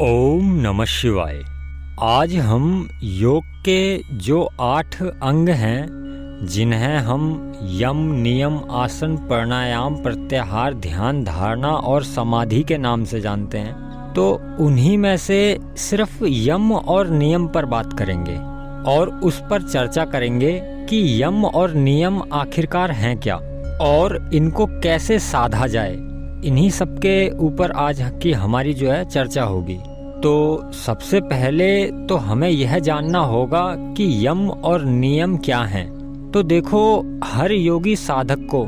ओम नमः शिवाय। आज हम योग के जो 8 अंग हैं, जिन्हें हम यम, नियम, आसन, प्राणायाम, प्रत्याहार, ध्यान, धारणा और समाधि के नाम से जानते हैं, तो उन्हीं में से सिर्फ यम और नियम पर बात करेंगे और उस पर चर्चा करेंगे कि यम और नियम आखिरकार हैं क्या और इनको कैसे साधा जाए। इन्हीं सब के ऊपर आज की हमारी जो है चर्चा होगी। तो सबसे पहले तो हमें यह जानना होगा कि यम और नियम क्या हैं। तो देखो, हर योगी साधक को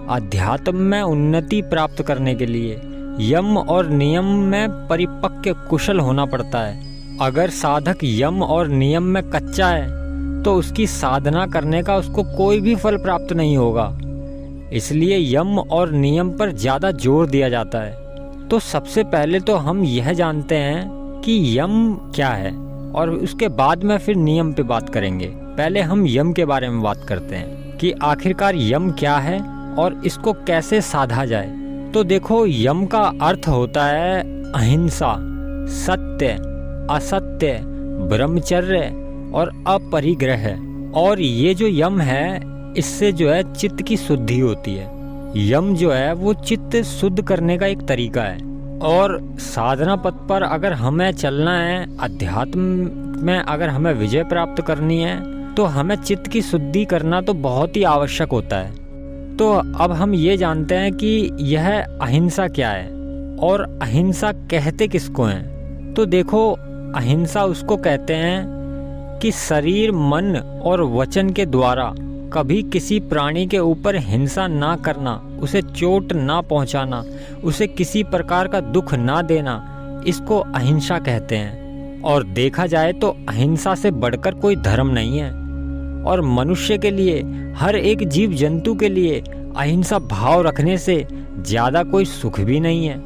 अध्यात्म में उन्नति प्राप्त करने के लिए यम और नियम में परिपक्व कुशल होना पड़ता है। अगर साधक यम और नियम में कच्चा है तो उसकी साधना करने का उसको कोई भी फल प्राप्त नहीं होगा। इसलिए यम और नियम पर ज़्यादा जोर दिया जाता है। तो सबसे पहले तो हम यह जानते हैं कि यम क्या है और उसके बाद में फिर नियम पे बात करेंगे। पहले हम यम के बारे में बात करते हैं कि आखिरकार यम क्या है और इसको कैसे साधा जाए। तो देखो, यम का अर्थ होता है अहिंसा, सत्य, असत्य, ब्रह्मचर्य और अपरिग्रह। और ये जो यम है, इससे जो है चित्त की शुद्धि होती है। यम जो है वो चित्त शुद्ध करने का एक तरीका है। और साधना पथ पर अगर हमें चलना है, अध्यात्म में अगर हमें विजय प्राप्त करनी है, तो हमें चित्त की शुद्धि करना तो बहुत ही आवश्यक होता है। तो अब हम ये जानते हैं कि यह अहिंसा क्या है और अहिंसा कहते किसको हैं। तो देखो, अहिंसा उसको कहते हैं कि शरीर, मन और वचन के द्वारा कभी किसी प्राणी के ऊपर हिंसा ना करना, उसे चोट ना पहुंचाना, उसे किसी प्रकार का दुख ना देना, इसको अहिंसा कहते हैं। और देखा जाए तो अहिंसा से बढ़कर कोई धर्म नहीं है और मनुष्य के लिए, हर एक जीव जंतु के लिए अहिंसा भाव रखने से ज़्यादा कोई सुख भी नहीं है।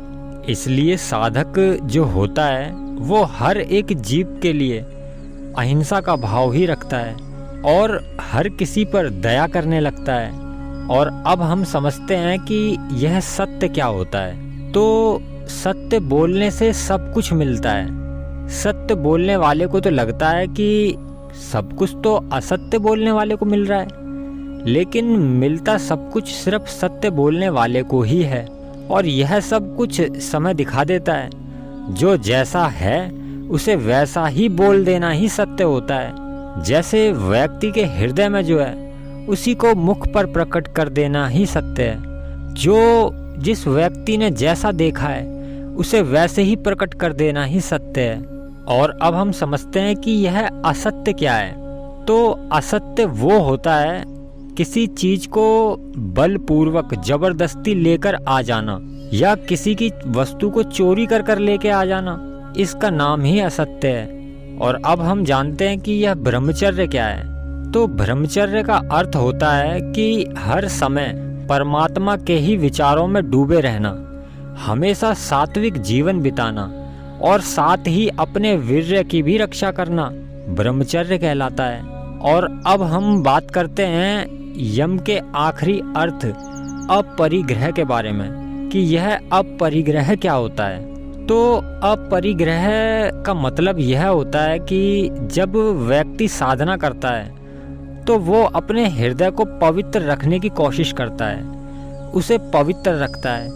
इसलिए साधक जो होता है वो हर एक जीव के लिए अहिंसा का भाव ही रखता है और हर किसी पर दया करने लगता है। और अब हम समझते हैं कि यह सत्य क्या होता है। तो सत्य बोलने से सब कुछ मिलता है। सत्य बोलने वाले को तो लगता है कि सब कुछ तो असत्य बोलने वाले को मिल रहा है, लेकिन मिलता सब कुछ सिर्फ सत्य बोलने वाले को ही है। और यह सब कुछ समय दिखा देता है। जो जैसा है उसे वैसा ही बोल देना ही सत्य होता है। जैसे व्यक्ति के हृदय में जो है उसी को मुख पर प्रकट कर देना ही सत्य है। जो जिस व्यक्ति ने जैसा देखा है उसे वैसे ही प्रकट कर देना ही सत्य है। और अब हम समझते हैं कि यह असत्य क्या है। तो असत्य वो होता है किसी चीज को बलपूर्वक जबरदस्ती लेकर आ जाना या किसी की वस्तु को चोरी कर लेके आ जाना, इसका नाम ही असत्य है। और अब हम जानते हैं कि यह ब्रह्मचर्य क्या है। तो ब्रह्मचर्य का अर्थ होता है कि हर समय परमात्मा के ही विचारों में डूबे रहना, हमेशा सात्विक जीवन बिताना और साथ ही अपने वीर्य की भी रक्षा करना ब्रह्मचर्य कहलाता है। और अब हम बात करते हैं यम के आखिरी अर्थ अपरिग्रह के बारे में कि यह अपरिग्रह क्या होता है। तो अपरिग्रह का मतलब यह होता है कि जब व्यक्ति साधना करता है तो वो अपने हृदय को पवित्र रखने की कोशिश करता है, उसे पवित्र रखता है।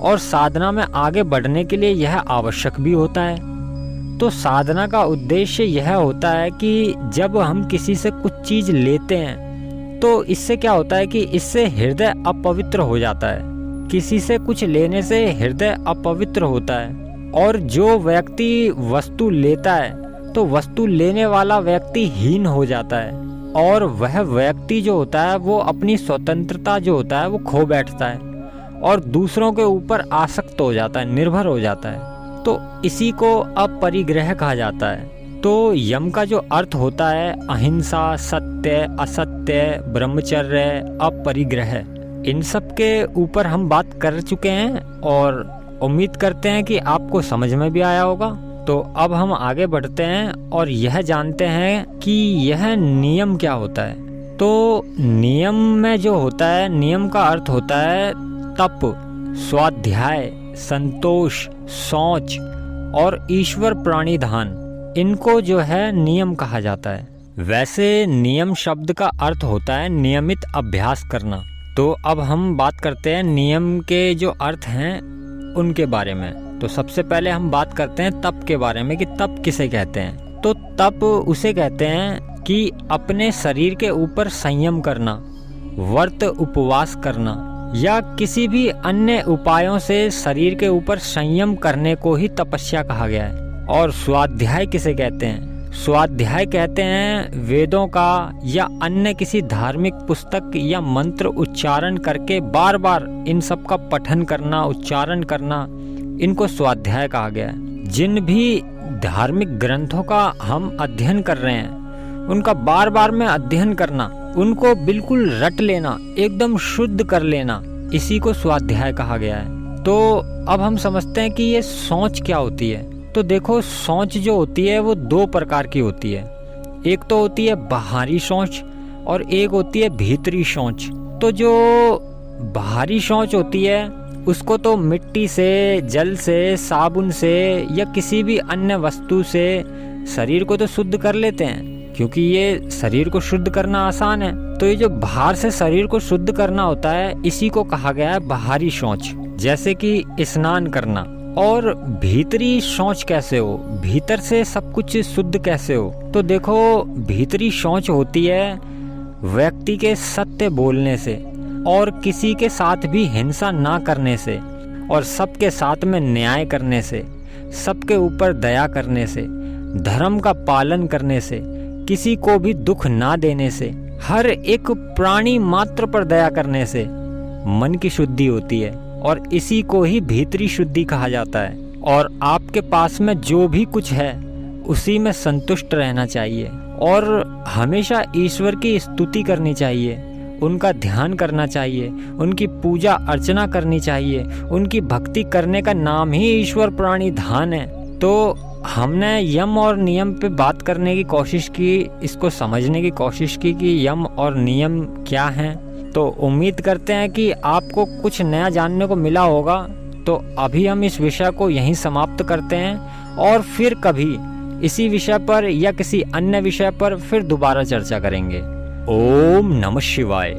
और साधना में आगे बढ़ने के लिए यह आवश्यक भी होता है। तो साधना का उद्देश्य यह होता है कि जब हम किसी से कुछ चीज़ लेते हैं तो इससे क्या होता है कि इससे हृदय अपवित्र हो जाता है। किसी से कुछ लेने से हृदय अपवित्र होता है। और जो व्यक्ति वस्तु लेता है तो वस्तु लेने वाला व्यक्ति हीन हो जाता है और वह व्यक्ति जो होता है वो अपनी स्वतंत्रता जो होता है वो खो बैठता है और दूसरों के ऊपर आसक्त हो जाता है, निर्भर हो जाता है। तो इसी को अपरिग्रह कहा जाता है। तो यम का जो अर्थ होता है अहिंसा, सत्य, असत्य, ब्रह्मचर्य, अपरिग्रह, इन सब के ऊपर हम बात कर चुके हैं और उम्मीद करते हैं कि आपको समझ में भी आया होगा। तो अब हम आगे बढ़ते हैं और यह जानते हैं कि यह नियम क्या होता है। तो नियम में जो होता है, नियम का अर्थ होता है तप, स्वाध्याय, संतोष, शौच, और ईश्वर प्राणिधान, इनको जो है नियम कहा जाता है। वैसे नियम शब्द का अर्थ होता है नियमित अभ्यास करना। तो अब हम बात करते हैं नियम के जो अर्थ हैं उनके बारे में। तो सबसे पहले हम बात करते हैं तप के बारे में कि तप किसे कहते हैं। तो तप उसे कहते हैं कि अपने शरीर के ऊपर संयम करना, व्रत उपवास करना या किसी भी अन्य उपायों से शरीर के ऊपर संयम करने को ही तपस्या कहा गया है। और स्वाध्याय किसे कहते हैं? स्वाध्याय कहते हैं वेदों का या अन्य किसी धार्मिक पुस्तक या मंत्र उच्चारण करके बार बार इन सब का पठन करना, उच्चारण करना, इनको स्वाध्याय कहा गया है। जिन भी धार्मिक ग्रंथों का हम अध्ययन कर रहे हैं उनका बार बार में अध्ययन करना, उनको बिल्कुल रट लेना, एकदम शुद्ध कर लेना, इसी को स्वाध्याय कहा गया है। तो अब हम समझते हैं कि ये सोच क्या होती है। तो देखो, सोच जो होती है वो दो प्रकार की होती है। एक तो होती है बाहरी सोच और एक होती है भीतरी सोच। तो जो बाहरी सोच होती है उसको तो मिट्टी से, जल से, साबुन से या किसी भी अन्य वस्तु से शरीर को तो शुद्ध कर लेते हैं, क्योंकि ये शरीर को शुद्ध करना आसान है। तो ये जो बाहर से शरीर को शुद्ध करना होता है इसी को कहा गया है बाहरी सोच, जैसे कि स्नान करना। और भीतरी सोच कैसे हो, भीतर से सब कुछ शुद्ध कैसे हो? तो देखो, भीतरी सोच होती है व्यक्ति के सत्य बोलने से और किसी के साथ भी हिंसा ना करने से और सबके साथ में न्याय करने से, सबके ऊपर दया करने से, धर्म का पालन करने से, किसी को भी दुख ना देने से, हर एक प्राणी मात्र पर दया करने से मन की शुद्धि होती है। और इसी को ही भीतरी शुद्धि कहा जाता है। और आपके पास में जो भी कुछ है उसी में संतुष्ट रहना चाहिए और हमेशा ईश्वर की स्तुति करनी चाहिए, उनका ध्यान करना चाहिए, उनकी पूजा अर्चना करनी चाहिए। उनकी भक्ति करने का नाम ही ईश्वर प्राणिधान है। तो हमने यम और नियम पे बात करने की कोशिश की, इसको समझने की कोशिश की कि यम और नियम क्या हैं। तो उम्मीद करते हैं कि आपको कुछ नया जानने को मिला होगा। तो अभी हम इस विषय को यहीं समाप्त करते हैं और फिर कभी इसी विषय पर या किसी अन्य विषय पर फिर दोबारा चर्चा करेंगे। ओम नमः शिवाय।